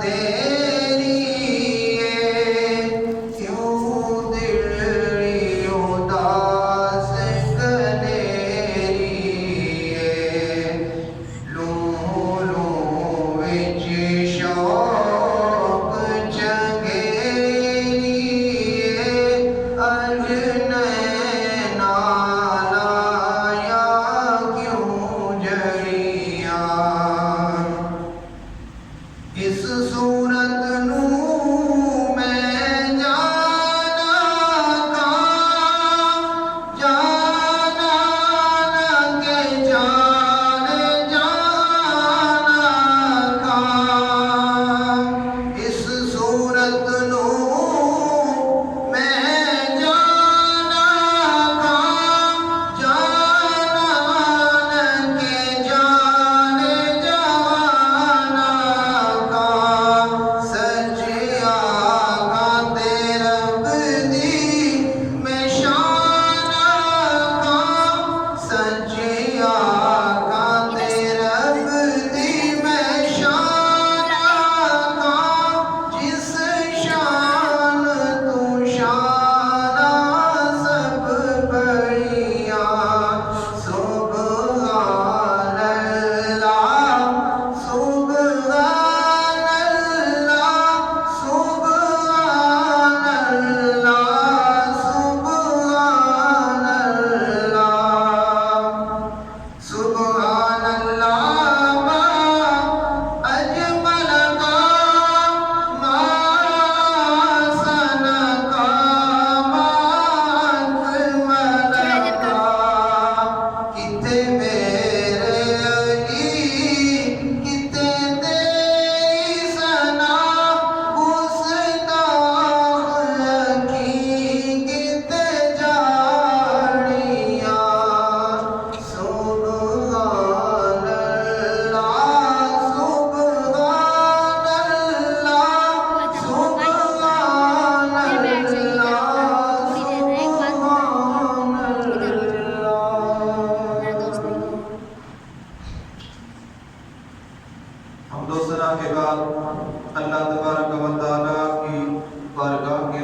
تیری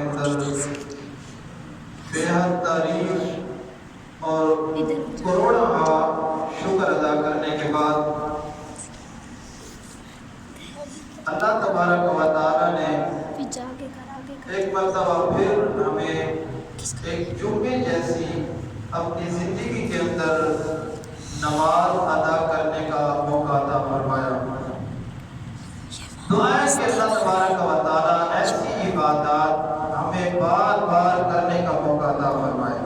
اندر بے حد تعریف اور کروڑوں شکر ادا کرنے کے بعد اللہ تبارک و تعالیٰ نے ایک مرتبہ پھر ہمیں ایک جمعے جیسی اپنی زندگی کے اندر نماز ادا کرنے کا موقع عطا فرمایا۔ دعا ہے کہ اللہ تبارک و تعالیٰ ایسی عبادات ہمیں بار بار کرنے کا موقع عطا فرمائے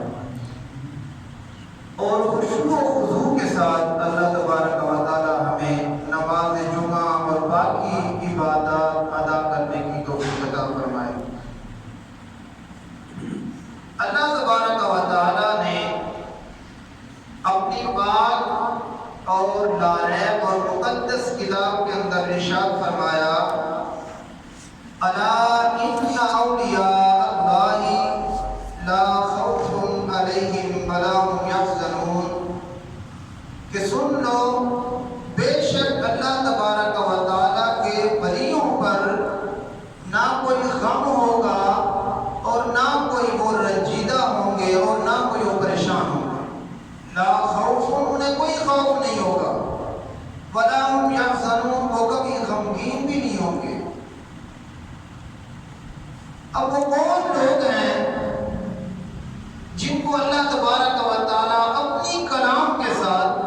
اور خشوع و خضوع کے ساتھ اللہ تبارک و تعالیٰ ہمیں نماز جمعہ اور باقی عبادات ادا کرنے کی توفیق عطا فرمائے۔ اللہ تبارک و تعالیٰ نے اپنی پاک اور لاریب اور مقدس کتاب کے اندر ارشاد فرمایا الا ان اولیاء اللہ لا خوف علیہم ولا هم یحزنون، کہ سن لو بے شک اللہ تبارک و تعالیٰ کے ولیوں پر نہ کوئی غم ہوگا اور نہ کوئی وہ رنجیدہ ہوں گے اور نہ کوئی وہ پریشان ہوں گے۔ لا خوف، انہیں کوئی خوف نہیں ہوگا، ولا هم یحزنون، وہ کبھی غمگین بھی نہیں ہوں گے۔ اب وہ کون لوگ ہیں جن کو اللہ تبارک و تعالیٰ اپنی کلام کے ساتھ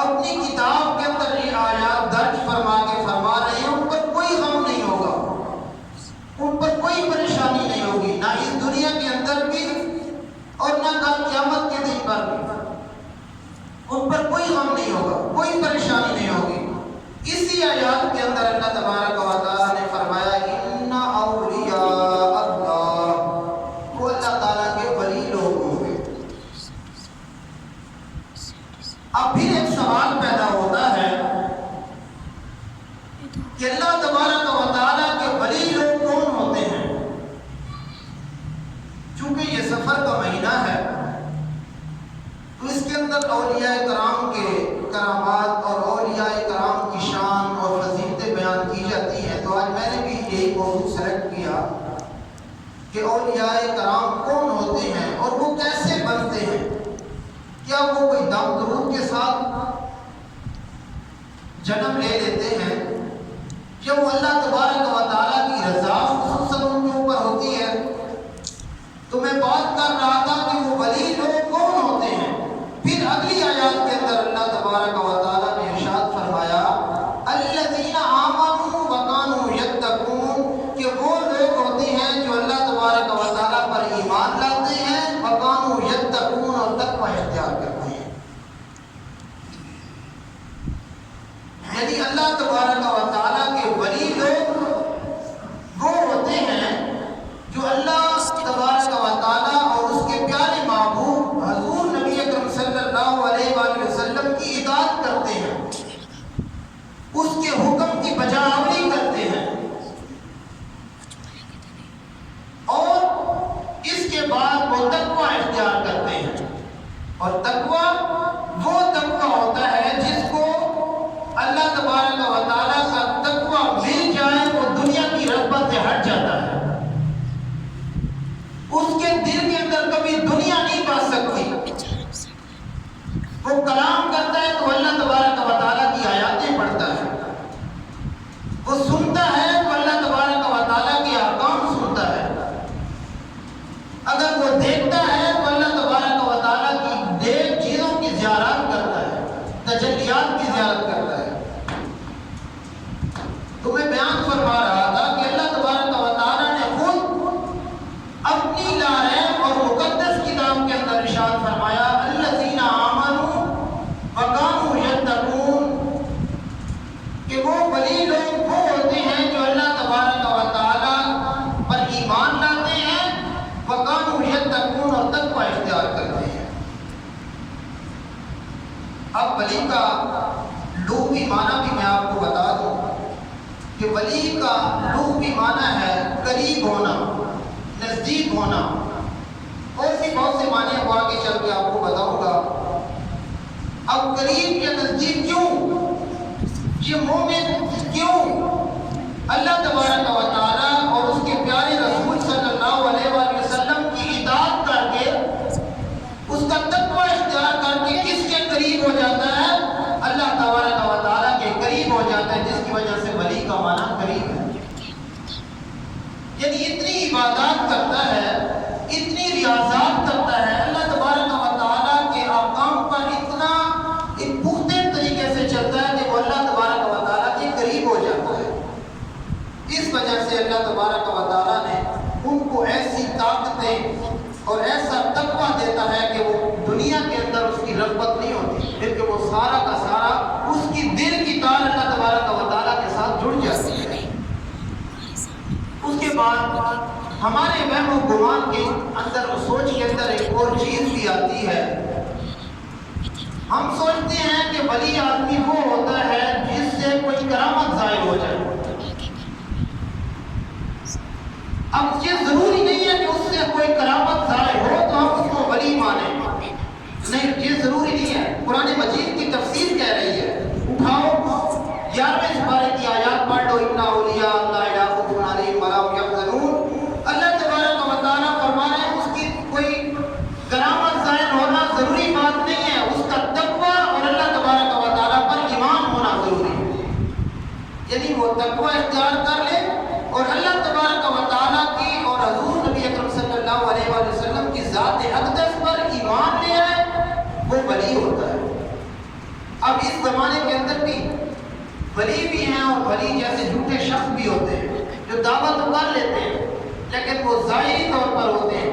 اپنی کتاب کے اندر یہ آیات درج فرما کے فرما رہے ہیں؟ ان پر کوئی غم نہیں ہوگا، ان پر کوئی پریشانی نہیں ہوگی، نہ اس دنیا کے اندر بھی اور نہ کل قیامت کے دن پر بھی۔ ان پر کوئی غم نہیں ہوگا، کوئی پریشانی نہیں ہوگی۔ اسی آیات کے اندر اللہ تبارک و تعالیٰ نے فرمایا ان اولیاء اللہ، وہ اللہ تعالیٰ کے ولی لوگ ہوں گے۔ اب پھر ایک سوال پیدا ہوتا ہے کہ اللہ تبارک و تعالیٰ کے ولی لوگ کون ہوتے ہیں؟ چونکہ یہ سفر کا مہینہ ہے تو اس کے اندر اولیاء کرام کے کرامات اور اولیاء کرام کی شان اور فضیلتیں بیان کی جاتی ہیں۔ تو آج میں نے بھی یہی موضوع سلیکٹ کیا کہ اولیاء کرام کون ہوتے ہیں اور وہ کیسے بنتے ہیں؟ کیا وہ کوئی دم درود کے ساتھ جنم لے لیتے ہیں یا وہ اللہ تبارک و تعالیٰ کی رضا خصوصاً ان کے اوپر ہوتی ہے؟ تو میں بات کر رہا تھا کہ وہ ولی لوگ کون ہوتے ہیں۔ پھر اگلی آیات کے اندر اللہ تبارک و تعالیٰ نے ارشاد فرمایا الذین آمنوا وکانوا یتقون، کہ وہ لوگ ہوتے ہیں جو اللہ تبارک و تعالیٰ پر ایمان لاتے ہیں، وکانوا یتقون، اور تقوی اختیار کرتے ہیں۔ یعنی اللہ تبارک و تعالیٰ کے ولی لوگ وہ ہوتے ہیں جو اللہ تبارک و تعالیٰ اور اس کے پیارے محبوب حضور نبی اکرم صلی اللہ علیہ وآلہ وسلم کی اطاعت کرتے ہیں، اس کے حکم کی بجاوری کرتے ہیں، اور اس کے بعد وہ تقوی اختیار کرتے ہیں۔ اور تقوی وہ تقوی ہوتا ہے جس کو اللہ تبارک و تعالیٰ کا تقوی مل جائے وہ دنیا کی رغبت سے ہٹ جاتا ہے، اس کے دل کے اندر کبھی دنیا نہیں پا سکتی۔ وہ کلام کرتا ہے تو اللہ تبارک و تعالیٰ کی آیاتیں پڑھتا ہے، وہ سنتا ہے تو اللہ تبارک و تعالیٰ کے احکام سنتا ہے، اگر وہ دیکھتا ہے تو اللہ تبارک و تعالیٰ کی دیکھ چیزوں کی زیارت کرتا ہے، تجلیات کی زیارت کرتا ہے۔ تو میں بیان فرما رہا تھا کہ اللہ تبارک و تعالیٰ نے خود اپنی لاریب اور مقدس کتاب کے اندر ارشاد فرمایا الذین آمنوا وکانوا یتقون، کہ وہ ولی لوگ وہ ہوتے ہیں جو اللہ تبارک و تعالیٰ پر ایمان لاتے ہیں، وکانوا یتقون، اور تقوی اختیار کرتے ہیں۔ اب ولی کا لغوی معنی بھی میں آپ کو بتا دوں کہ ولی کا لغوی معنی ہے قریب ہونا، نزدیک ہونا، اور بھی بہت سے معنی کو آگے چل کے آپ کو بتاؤں گا۔ اب قریب یا نزدیک کیوں؟ یہ مومن کیوں اللہ تبارک و تعالیٰ اور اس کے پیارے رسول صلی ہمارے وہم و گمان کے اندر اور سوچ کے اندر ایک اور چیز بھی آتی ہے. ہم سوچتے ہیں کہ ولی آدمی وہ ہوتا ہے جس سے کوئی کرامت ظاہر ہو جائے. اب یہ ضروری نہیں ہے کہ اس سے کوئی کرامت ظاہر ہو تو ہم اس کو ولی مانیں. نہیں، یہ ضروری نہیں ہے. قرآن مجید کی تفسیر کہہ رہی ہے. اٹھاؤ 11ویں سپارے کی آیات پڑھ لو. اِنَّ أَوْلِيَاءَ اللَّهِ لَا خَوْفٌ عَلَيْهِمْ وَلَا هُمْ يَحْزَنُونَ. اللہ تبارک و تعالیٰ فرما رہے ہیں اس کی کوئی کرامت ظاہر ہونا ضروری بات نہیں ہے. اس کا تقویٰ اور اللہ تبارک و تعالیٰ پر ایمان ہونا ضروری ہے. یعنی وہ تقویٰ اختیار کر لے اور اللہ تبارک و تعالیٰ کی اور حضور نبی اکرم صلی اللہ علیہ وآلہ وسلم کی ذات اقدس پر ایمان لے آئے، وہ ولی ہوتا ہے. اب اس زمانے کے اندر بھی ولی بھی ہیں اور ولی جیسے جھوٹے شخص بھی ہوتے ہیں جو دعویٰ تو کر لیتے ہیں لیکن وہ ظاہری طور پر ہوتے ہیں،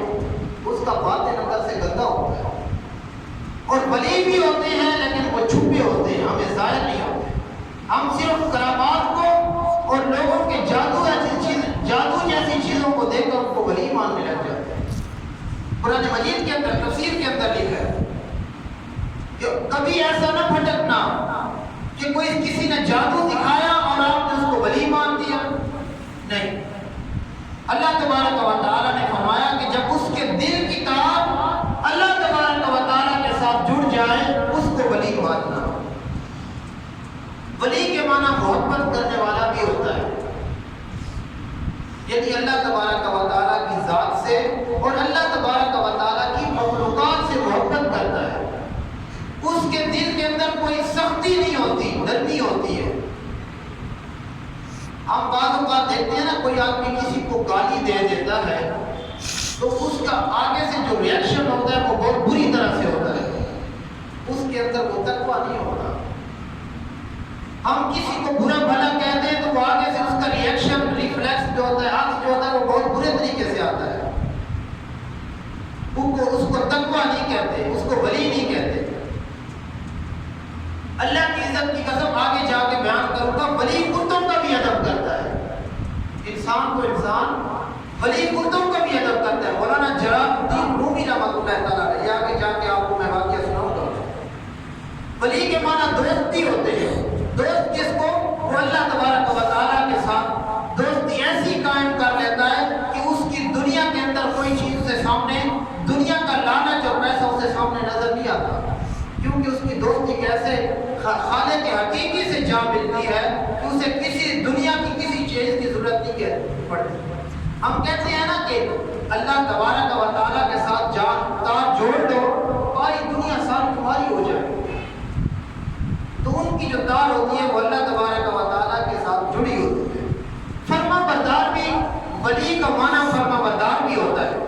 اس کا باطن اندر سے گندا ہوتا ہے. اور ولی بھی ہوتے ہیں لیکن وہ چھپے ہوتے ہیں، ہمیں ظاہر نہیں ہوتے. ہم صرف کرامات کو اور لوگوں کے جادو جیسی چیزوں کو دیکھ کر ان کو ولی ماننے لگ جاتے ہیں. قرآن مجید کے اندر تفسیر کے اندر لکھا ہے کہ کبھی ایسا نہ پھٹکنا کہ کوئی کسی نے جادو دکھایا اور آپ نے اس کو ولی مان دیا. نہیں، اللہ تبارک و تعالیٰ نے فرمایا کہ جب اس کے دل کی تار اللہ تبارک و تعالیٰ کے ساتھ جڑ جائے اس کو ولی ماننا. ولی کے معنی محبت کرنے والا بھی ہوتا ہے. یعنی اللہ تبارک و تعالیٰ کی ذات سے اور اللہ تبارک و تعالیٰ کی مخلوقات سے محبت کرتا ہے. اس کے دل کے اندر کوئی سختی نہیں ہوتی، نرمی ہوتی ہے. ہم بعض اوقات دیکھتے ہیں نا، کوئی آدمی کسی کو گالی دے دیتا ہے تو اس کا آگے سے جو ریئیکشن ہوتا ہے وہ بہت بری طرح سے ہوتا ہے. اس کے اندر وہ تقویٰ نہیں ہوتا. ہم کسی کو برا بھلا کہتے ہیں تو وہ آگے سے اس کا ریئیکشن ریفلیکس جو ہوتا ہے، عکس جو ہوتا ہے وہ بہت برے طریقے سے آتا ہے. اس کو تقویٰ نہیں کہتے، اس کو ولی نہیں کہتے. اللہ کی عزت کی قسم آگے جا کے بیان کروں گا، ولی کتوں کا بھی ادب کرتا ہے. انسان کو انسان ولی کتوں کا بھی ادب کرتا ہے. مولانا جلال الدین رومی رحمۃ اللہ تعالیٰ علیہ، آگے جا کے آپ کو میں واقعہ سناؤں گا. ولی کے معنی دوستی ہوتے ہیں. دوست کس کو؟ وہ اللہ تبارک و تعالیٰ کے ساتھ دوستی ایسی قائم کر لیتا ہے کہ اس کی دنیا کے اندر کوئی چیز اسے سامنے، دنیا کا لالچ اور پیسہ اسے سامنے نظر نہیں آتا، کیونکہ اس کی دوستی کیسے خالق حقیقی سے جا ملتی ہے کہ اسے کسی دنیا کی کسی چیز کی ضرورت نہیں پڑتی. ہم کہتے ہیں نا کہ اللہ تبارک و تعالیٰ کے ساتھ تار جوڑ دو، ساری دنیا ساری تمہاری ہو جائے. تو ان کی جو تار ہوتی ہے وہ اللہ تبارک و تعالیٰ کے ساتھ جڑی ہوتی ہے. فرما بردار بھی، ولی کا معنی فرما بردار بھی ہوتا ہے.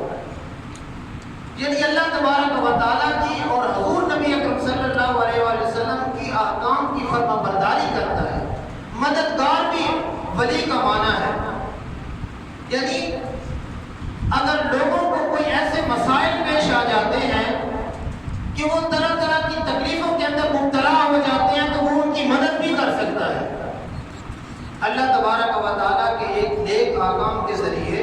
یعنی اللہ تبارک و تعالیٰ کی اور حضور نبی اکرم صلی اللہ علیہ وآلہ وسلم کی احکام کی فرما برداری کرتا ہے. مددگار بھی ولی کا معنی ہے. یعنی اگر لوگوں کو کوئی ایسے مسائل پیش آ جاتے ہیں کہ وہ طرح طرح کی تکلیفوں کے اندر مبتلا ہو جاتے ہیں تو وہ ان کی مدد بھی کر سکتا ہے. اللہ تبارک و تعالیٰ کے ایک نیک احکام کے ذریعے،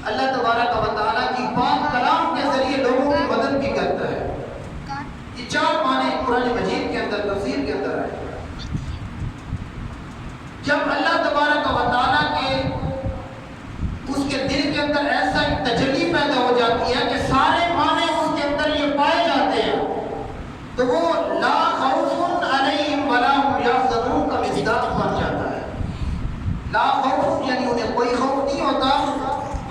اللہ تبارک و تعالیٰ کی پاک کلام کے ذریعے لوگوں کی مدد بھی کرتا ہے. یہ چار معنی قرآن مجید کے اندر تفسیر کے اندر ہے. جب اللہ تبارک و تعالیٰ کے اس کے دل کے اندر ایسا ایک تجلی پیدا ہو جاتی ہے کہ سارے معنی اس کے اندر یہ پائے جاتے ہیں تو وہ لا خوف علیہم ولا هم یحزنون کا مصداق بن جاتا ہے. لا خوف یعنی انہیں کوئی خوف نہیں ہوتا،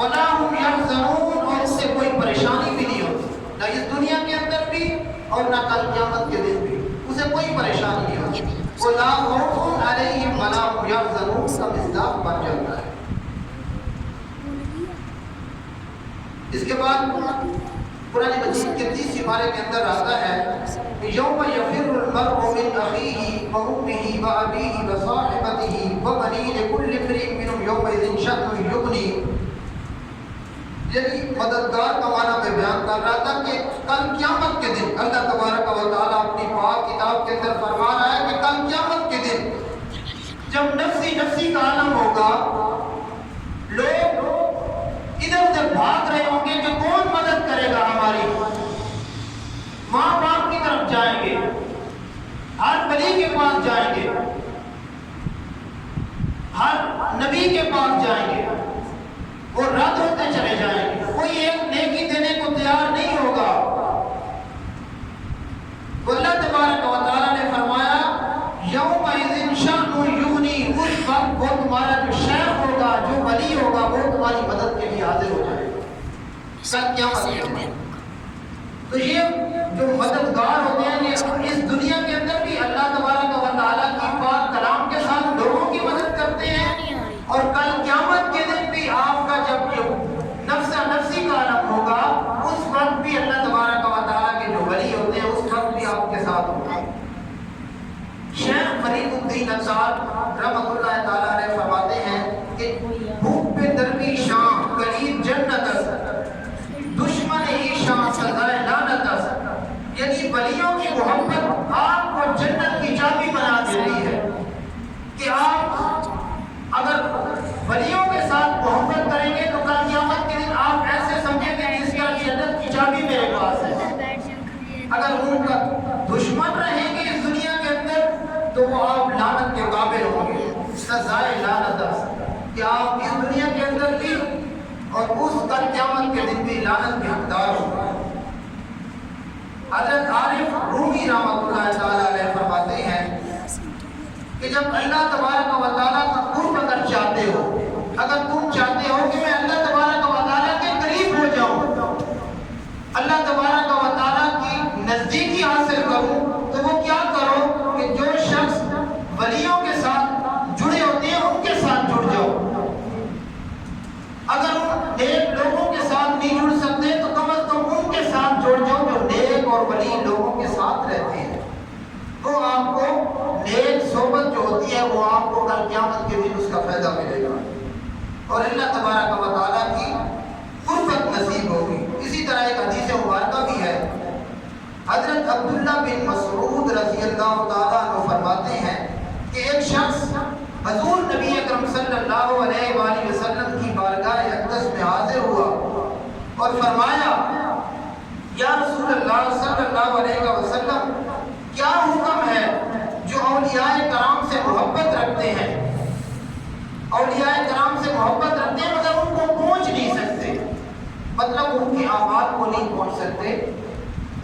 ولا هم یحزنون اور اس سے کوئی پریشانی بھی نہیں ہوتی، نہ اس دنیا کے اندر بھی اور نہ کل قیامت کے دن بھی اسے کوئی پریشانی نہیں ہوتی. وہ لا خوف علیہم ولا هم یحزنون کا مصداق بن جاتا ہے. اس کے بعد قرآن مجید کے 30 پارے کے اندر آتا ہے یوم یفر المرء من اخیہ وامہ وابیہ وصاحبتہ وبنیہ لکل امرئ منہم یومئذ شأن یغنی. یعنی مددگار کا معنی میں بیان کر رہا تھا کہ کل قیامت کے دن اللہ تبارک و تعالیٰ اپنی پاک کتاب کے اندر فرما رہا ہے کہ کل قیامت کے دن جب نفسی نفسی کا عالم ہوگا، لوگ ادھر سے بھاگ رہے ہوں گے کہ کون مدد کرے گا ہماری، ماں باپ کی طرف جائیں گے، ہر ولی کے پاس جائیں گے، ہر نبی کے پاس جائیں گے، وہ رد ہوتے چلے جائیں گے، کوئی ایک نیکی دینے کو تیار نہیں ہوگا۔ تو اللہ تبارک و تعالیٰ نے فرمایا یومئذ شأن یغنی، اس وقت وہ تمہارا جو شیخ ہوگا، جو ولی ہوگا، وہ تمہاری مدد کے لیے حاضر ہو جائے گا۔ کل قیامت۔ تو یہ جو مددگار ہوتے ہیں یہ اس دنیا کے اندر بھی اللہ تبارک و تعالیٰ کی پاک کلام کے ساتھ لوگوں کی مدد کرتے ہیں، اور کل قیامت کے دن بھی آپ کا جب یہ نفس نفسی کا عالم ہوگا، اس وقت بھی اللہ تبارک و تعالیٰ کے جو ولی ہوتے ہیں اس وقت بھی آپ کے ساتھ ہوگا۔ شیخ فرید الدین اطار رحمۃ اللہ تعالیٰ علیہ فرماتے ہیں کہ بھوک پہ دربی شام قریب جنت دشمن ہی شام سزائے لعنت، یعنی ولیوں کی محبت آپ کو جنت کی چابی بنا دیتی ہے کہ آپ اگر ولیوں کے ساتھ محبت کریں گے تو کل قیامت کے دن آپ ایسے سمجھیں گے کہ اس کا جنت کی چابی میرے پاس ہے۔ اگر ان کا دشمن رہیں گے اس دنیا کے اندر تو وہ آپ لعنت کے قابل ہوں گے، سزائے لعنت، کہ آپ اس دنیا کے اندر بھی اور اس کل قیامت کے دن بھی لعنت کے حقدار ہوں گے۔ حضرت عارف رومی رحمۃ اللہ تعالیٰ علیہ فرماتے ہیں کہ جب اللہ تبارک و تعالیٰ کا قرب اگر چاہتے ہو، اگر تم چاہتے ہو کہ میں اللہ تبارک و تعالیٰ کے قریب ہو جاؤں، اللہ تبارک و تعالیٰ کی نزدیکی حاصل کروں، تو وہ کیا کرو کہ جو شخص ولیوں کے ساتھ جڑے ہوتے ہیں ان کے ساتھ جڑ جاؤ۔ اگر ان نیک لوگوں کے ساتھ نہیں جڑ سکتے تو کم از کم ان کے ساتھ جڑ جاؤ جو نیک اور ولی لوگوں کے ساتھ رہتے ہیں، تو آپ کو نیک صحبت جو ہوتی ہے وہ آپ کو کل قیامت کے دن اس کا فائدہ ملے گا اور اللہ تبارک و تعالیٰ کی قربت نصیب ہوگی۔ اسی طرح ایک حدیث مبارکہ بھی ہے، حضرت عبداللہ بن مسعود رضی اللہ تعالیٰ عنہ فرماتے ہیں کہ ایک شخص حضور نبی اکرم صلی اللہ علیہ وآلہ وسلم کی بارگاہ اقدس میں حاضر ہوا اور فرمایا یا رسول اللہ صلی اللہ علیہ وسلم، کیا حکم ہے جو اولیاء کرام سے محبت رکھتے ہیں، اولیاء کرام سے محبت رکھتے ہیں مگر ان کو پہنچ نہیں سکتے، مطلب ان کی آواز کو نہیں پہنچ سکتے،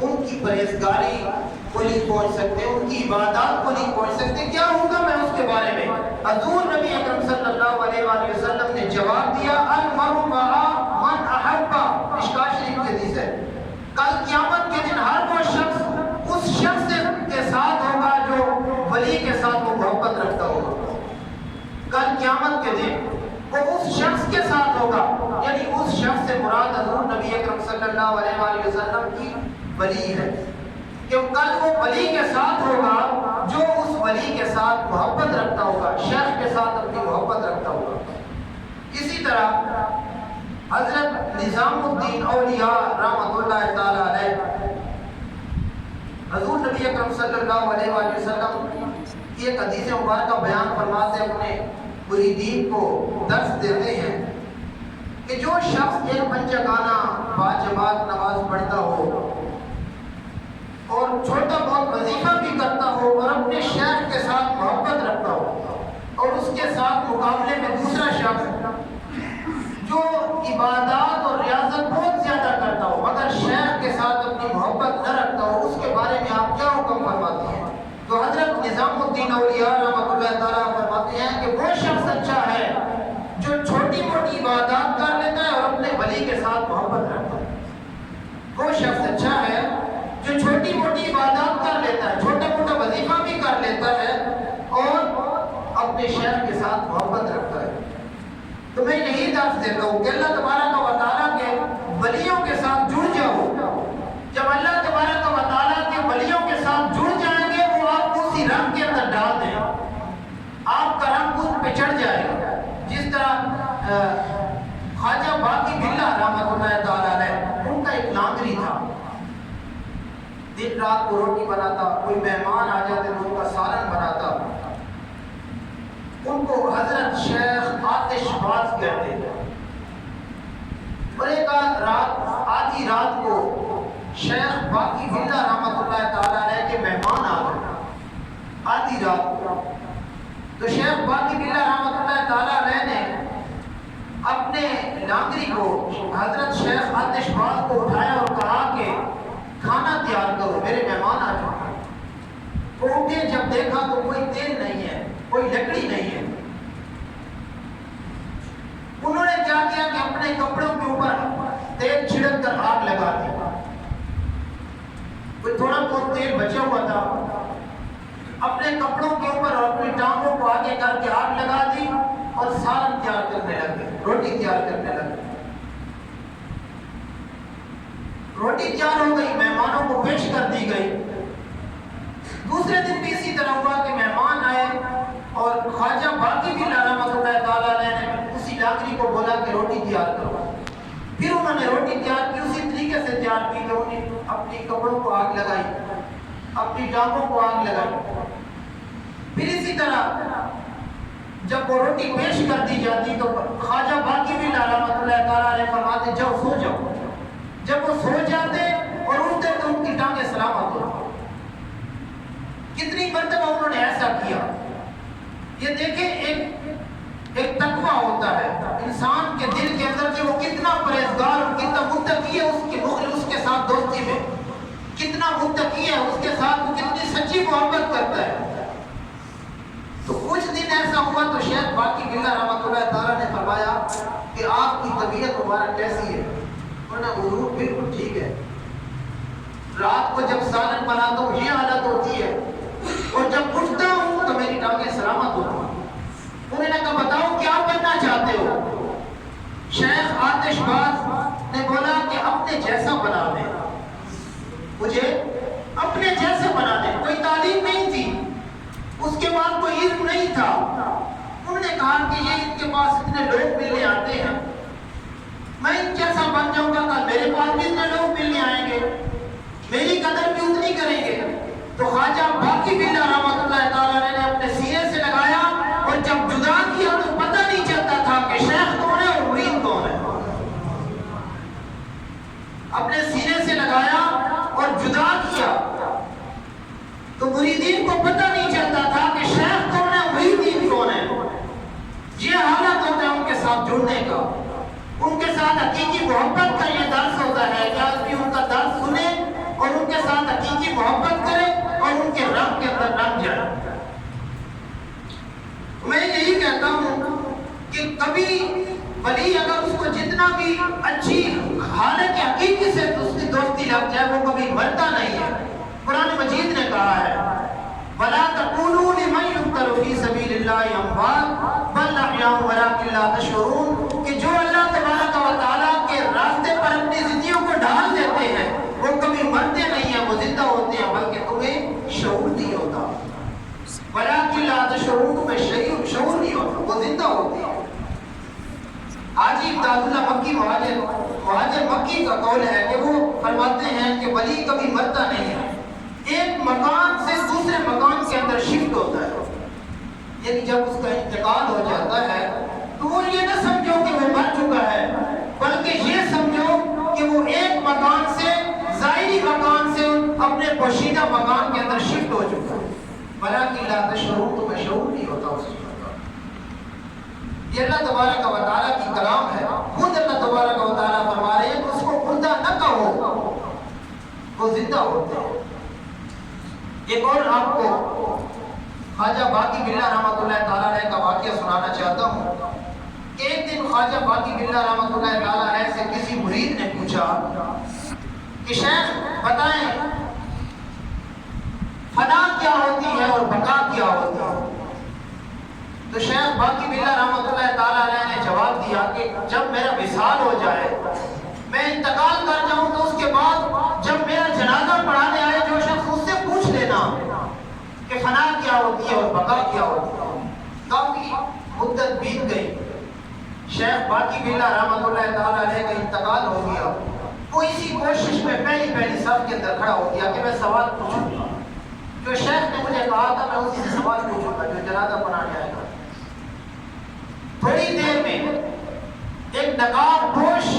ان کی پرہیزگاری کو نہیں پہنچ سکتے، ان کی عبادات کو نہیں پہنچ سکتے، کیا حکم ہے اس کے بارے میں؟ حضور نبی اکرم صلی اللہ علیہ وآلہ وسلم نے جواب دیا المرء مع من احب، مشکوٰۃ شریف کی حدیث ہے، کل قیامت کے دن ہر وہ شخص اس شخص کے ساتھ ہوگا جو ولی کے ساتھ وہ محبت رکھتا ہوگا، کل قیامت کے دن وہ اس شخص کے ساتھ ہوگا، یعنی اس شخص سے مراد حضور نبی اکرم صلی اللہ علیہ وآلہ وسلم کی ولی ہے، کہ کل وہ ولی کے ساتھ ہوگا جو اس ولی کے ساتھ محبت رکھتا ہوگا، شیخ کے ساتھ اپنی محبت رکھتا ہوگا۔ اسی طرح حضرت نظام الدین اولیاء رحمۃ اللہ تعالی علیہ حضور نبی اکرم صلی اللہ علیہ وآلہ وسلم کی ایک حدیث مبارکہ بیان فرماتے اپنے مریدین کو درس دیتے ہیں کہ جو شخص ایک پنجگانہ باجماعت نماز پڑھتا ہو اور چھوٹا بہت وظیفہ بھی کرتا ہو اور اپنے شیخ کے ساتھ محبت رکھتا ہو، اور اس کے ساتھ مقابلے میں دوسرا شخص جو عبادات اور ریاضت بہت زیادہ کرتا ہو مگر شیخ کے ساتھ اپنی محبت نہ رکھتا ہو، اس کے بارے میں آپ کیا حکم فرماتے ہیں؟ تو حضرت نظام الدین اولیاء رحمۃ اللہ تعالیٰ فرماتے ہیں کہ وہ شخص اچھا ہے جو چھوٹی موٹی عبادات کر لیتا ہے اور اپنے ولی کے ساتھ محبت رکھتا ہے، وہ شخص اچھا ہے جو چھوٹی موٹی عبادات کر لیتا ہے، چھوٹا موٹا وظیفہ بھی کر لیتا ہے اور اپنے شیخ کے ساتھ محبت رکھتا ہے۔ تو میں یہی درس دیتا ہوں کہ اللہ تبارک و تعالیٰ کے ولیوں کے ساتھ جڑ جاؤ، جب اللہ تبارک و تعالیٰ کے ولیوں کے ساتھ جڑ جائیں گے وہ آپ کو اسی رنگ کے اندر ڈال دیں، آپ کا رنگ اس پہ چڑھ جائے گا، جس طرح خواجہ باقی باللہ رحمۃ اللہ تعالیٰ علیہ ان کا ایک لانگری تھا، دن رات کو روٹی بناتا، کوئی مہمان آ جاتے تو ان کا سالن بناتا، ان کو حضرت شیخ آتش باز کہتے تھے۔ اور ایک رات آدھی رات کو شیخ باقی بلّہ رحمۃ اللہ تعالیٰ علیہ کے مہمان آ گئے آدھی رات کو. تو شیخ باقی بلّہ رحمۃ اللہ تعالیٰ علیہ نے اپنے لانگری کو حضرت شیخ آتش باز کو اٹھایا اور کہا کہ کھانا تیار کرو، میرے مہمان آ چکے. وہ اٹھے، جب دیکھا تو کوئی تیل نہیں ہے، کوئی لکڑی نہیں ہے. انہوں نے کیا کیا کہ اپنے کپڑوں کے اوپر تیل چھڑک کر آگ لگا دی. کوئی تھوڑا بہت تیل بچا ہوا تھا، اپنے کپڑوں کے اوپر اور اپنی ٹانگوں کو آگے کر کے آگ لگا دی اور سالن تیار کرنے لگے، روٹی تیار کرنے لگے. روٹی تیار ہو گئی، مہمانوں کو پیش کر دی گئی. دوسرے دن بھی اسی طرح ہوا کہ مہمان آئے اور خواجہ باقی بلّہ رحمۃ اللہ تعالیٰ علیہ نے اسی لانگری کو بولا کہ روٹی تیار کرو. پھر انہوں نے روٹی تیار کی، اسی طریقے سے تیار کی کہ انہوں نے اپنی کپڑوں کو آگ لگائی، اپنی ٹانگوں کو آگ لگائی. پھر اسی طرح جب وہ روٹی پیش کر دی جاتی تو خواجہ باقی بلّہ رحمۃ اللہ تعالیٰ علیہ فرماتے جاؤ سو جاؤ. جب وہ سو جاتے اور اٹھتے تو ان کی ٹانگیں سلامت ہوتی. کتنی مرتبہ انہوں نے ایسا کیا. یہ دیکھیں ایک تقویٰ ہوتا ہے انسان کے دل کے اندر کہ وہ کتنا پرہیزگار اور کتنا متقی ہے اس کے ساتھ دوستی میں، کتنا متقی ہے اس کے ساتھ، وہ کتنی سچی محبت کرتا ہے. تو کچھ دن ایسا ہوا تو شیخ باقی بلّہ رحمۃ اللہ تعالیٰ نے فرمایا کہ آپ کی طبیعت مبارک کیسی ہے؟ انہوں نے حضور بالکل ٹھیک ہے. رات کو جب سالن بناتا ہوں یہ حالت ہوتی ہے اور جب اٹھتا ہوں تو میری ٹانگیں سلامت ہوتی ہیں. انہوں نے کہا بتاؤ کیا بننا چاہتے ہو؟ شیخ آتش باز نے بولا کہ اپنے جیسا بنا دیں، مجھے اپنے جیسے بنا دیں. کوئی تعلیم نہیں تھی، اس کے بعد کوئی علم نہیں تھا. انہوں نے کہا کہ یہ ان کے پاس اتنے لوگ ملنے آتے ہیں، میں ان جیسا بن جاؤں گا، کل میرے پاس بھی اتنے لوگ ملنے آئیں گے، میری قدر بھی اتنی کریں گے. تو خواجہ باقی بلّہ رحمۃ اللہ تعالیٰ نے اپنے سینے سے لگایا اور جب جدا کیا تو پتہ نہیں چلتا تھا کہ شیخ کون ہے اور مرید کون ہے. اپنے سینے سے لگایا اور جدا کیا تو مریدین کو پتہ نہیں چلتا تھا کہ شیخ کون ہے، مریدین کون ہے. یہ حالت ہوتا ہے ان کے ساتھ جڑنے کا، ان کے ساتھ حقیقی محبت کا یہ درس ہوتا ہے کہ آدمی ان کا درس سنے اور ان کے ساتھ حقیقی محبت کرے اور ان کے رب کے اندر رنگ جائے. میں یہی کہتا ہوں کہ کبھی ولی اگر اس کو جتنا بھی اچھی حالت حقیقی سے اس کی دوستی لگ جائے وہ کبھی مرتا نہیں ہے. قرآن مجید نے کہا ہے وَلَا تَقُولُوا لِمَنْ يُقْتَلُ فِي سَبِيلِ اللَّهِ أَمْوَاتٌ بَلْ أَحْيَاءٌ وَلَٰكِن لَّا تَشْعُرُونَ کہ جو اللہ تبارک و تعالیٰ کے راستے پر اپنی زندگیوں کو ڈال دیتے ہیں وہ کبھی مرتے نہیں ہیں، وہ زندہ ہوتے ہیں، بلکہ تمہیں شعور نہیں ہوتا. وَلَٰكِن لَّا تَشْعُرُونَ تمہیں شعور نہیں ہوتا، وہ زندہ ہوتے ہیں. حاجی امداد اللہ مکی مہاجر مکی کا قول ہے کہ وہ فرماتے ہیں کہ ولی کبھی مرتا نہیں ہے، ایک مکان سے دوسرے مکان کے اندر شفٹ ہوتا ہے. یعنی جب اس کا انتقال ہو جاتا ہے تو وہ یہ نہ سمجھو کہ وہ مر چکا ہے، بلکہ یہ سمجھو کہ وہ ایک مکان سے ظاہری مکان سے اپنے پوشیدہ مکان کے اندر شفٹ ہو چکا ہے. وَلَٰكِن لَّا تَشْعُرُونَ تمہیں شعور نہیں ہوتا اس چیز کا. یہ اللہ تبارک و تعالیٰ کی کلام ہے. خود اللہ تبارک و تعالیٰ فرما رہے ہیں کہ اس کو مردہ نہ کہو، وہ زندہ ہوتے ہیں. ایک اور آپ کو خواجہ باقی بلّہ رحمۃ اللہ تعالیٰ علیہ کا واقعہ سنانا چاہتا ہوں. ایک دن خواجہ باقی بلّہ رحمۃ اللہ تعالیٰ علیہ سے کسی مرید نے پوچھا کہ شیخ بتائیں فنا کیا ہوتی ہے اور بقا کیا ہوتی ہے؟ تو شیخ باقی بلّہ رحمۃ اللہ تعالیٰ علیہ نے جواب دیا کہ جب میرا وصال ہو جائے، میں انتقال کر جاؤں تو اس کے بعد جب میرا جنازہ پڑھانے آئے جو شخص اس سے پوچھ لینا کہ فنا کیا ہوتی ہے اور بقا کیا ہوتی ہے. کافی مدت بیت گئی، شیخ باقی بلّہ رحمۃ اللہ تعالیٰ علیہ کا انتقال ہو گیا. وہ اسی کوشش میں پہلی صف کے اندر کھڑا ہو گیا کہ میں سوال پوچھوں گا. جو شیخ نے مجھے کہا تھا میں اسی سے سوال پوچھوں گا جو جنازہ پڑھانے آئے گا. تھوڑی دیر میں ایک نقاب پوش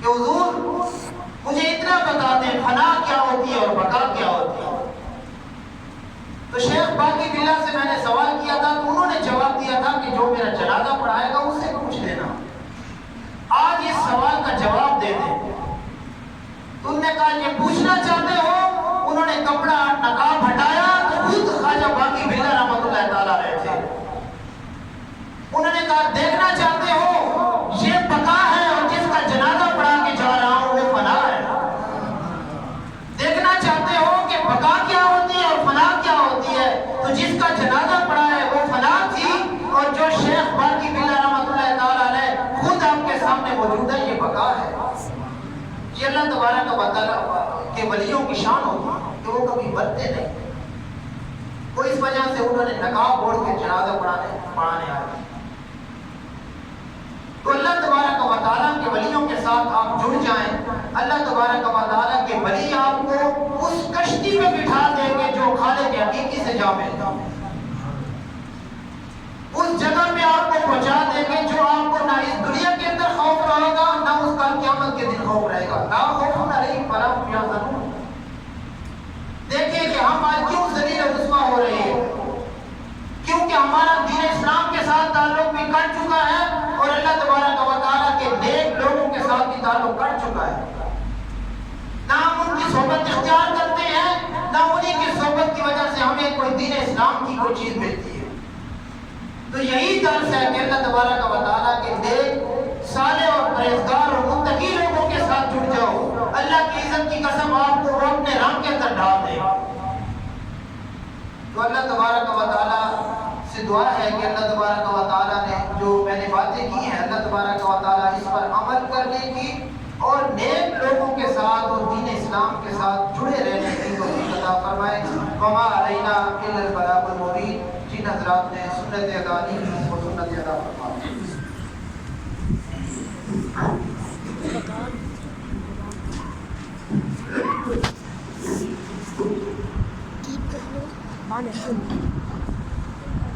کہ حضور مجھے اتنا بتا دیں فنا کیا ہوتی ہے اور بقا کیا ہوتی ہے. تو شیخ باقی بلّہ سے میں نے سوال کیا تھا تو انہوں نے جواب دیا تھا کہ جو میرا جنازہ پڑھائے گا اس سے پوچھ لینا. آج اس سوال کا جواب دے دیں. تم نے کہا یہ پوچھنا چاہتے ہو؟ انہوں نے کپڑا نقاب ہٹایا تو خود خواجہ باقی بلّہ رحمۃ اللہ تعالیٰ رہے تھے. انہوں نے کہا دیکھنا چاہتے ہو یہ بقا ہے اور جس کا جنازہ پڑھا کے جا رہا ہوں وہ فنا ہے. دیکھنا چاہتے ہو کہ بقا کیا ہوتی ہے اور فنا کیا ہوتی ہے؟ تو جس کا جنازہ پڑھا ہے وہ فنا تھی اور جو شیخ باقی بلّہ رحمۃ اللہ تعالیٰ علیہ خود آپ کے سامنے موجود ہے یہ بقا ہے. یہ اللہ تبارک و تعالیٰ کے ولیوں کی شان ہوتی کہ وہ کبھی مرتے نہیں. تو اس وجہ سے انہوں نے نقاب اوڑھ کے جنازہ پڑھانے آئے. تو اللہ تبارک و تعالیٰ کے ولیوں کے ساتھ آپ جڑ جائیں. اللہ تبارک و تعالیٰ کے ولی آپ کو اس کشتی میں بٹھا دیں گے جو خالق حقیقی سے جا ملتا. اس جگہ پہ آپ کو پہنچا دیں گے جو آپ کو نہ اس دنیا کے اندر خوف رہے گا نہ اس کا قیامت کے دن خوف رہے گا. لا خوف علیہم ولا هم یحزنون. دیکھیں کہ ہم آج کیوں ذلیل و رسوا ہو رہے ہیں؟ کیونکہ ہمارا دین اسلام کے ساتھ تعلق بھی کٹ چکا ہے اور اللہ تبارک و تعالیٰ کے نیک لوگوں کے ساتھ بھی تعلق کٹ چکا ہے. نہ ہم ان کی صحبت اختیار کرتے ہیں نہ انہیں کی صحبت کی وجہ سے ہمیں کوئی دین اسلام کی کوئی چیز ملتی ہے. تو یہی درس ہے کہ اللہ تبارک و تعالیٰ کے نیک صالح اور پرہیزگار اور متقی لوگوں کے ساتھ جڑ جاؤ. اللہ کی عزت کی قسم آپ کو وہ اپنے رنگ کے اندر ڈال دے. تو اللہ تبارک و تعالیٰ سے دعا ہے کہ اللہ تبارک و تعالیٰ نے جو میں نے باتیں کی ہیں اللہ تبارک و تعالیٰ اس پر عمل کرنے کی اور نیک لوگوں کے ساتھ اور دین اسلام کے ساتھ جڑے رہنے کی توفیق عطا فرمائے. وما علینا الا البلاغ المبین. جن حضرات نے سنت ادا نہیں وہ سنت ادا فرمائے. Keep going.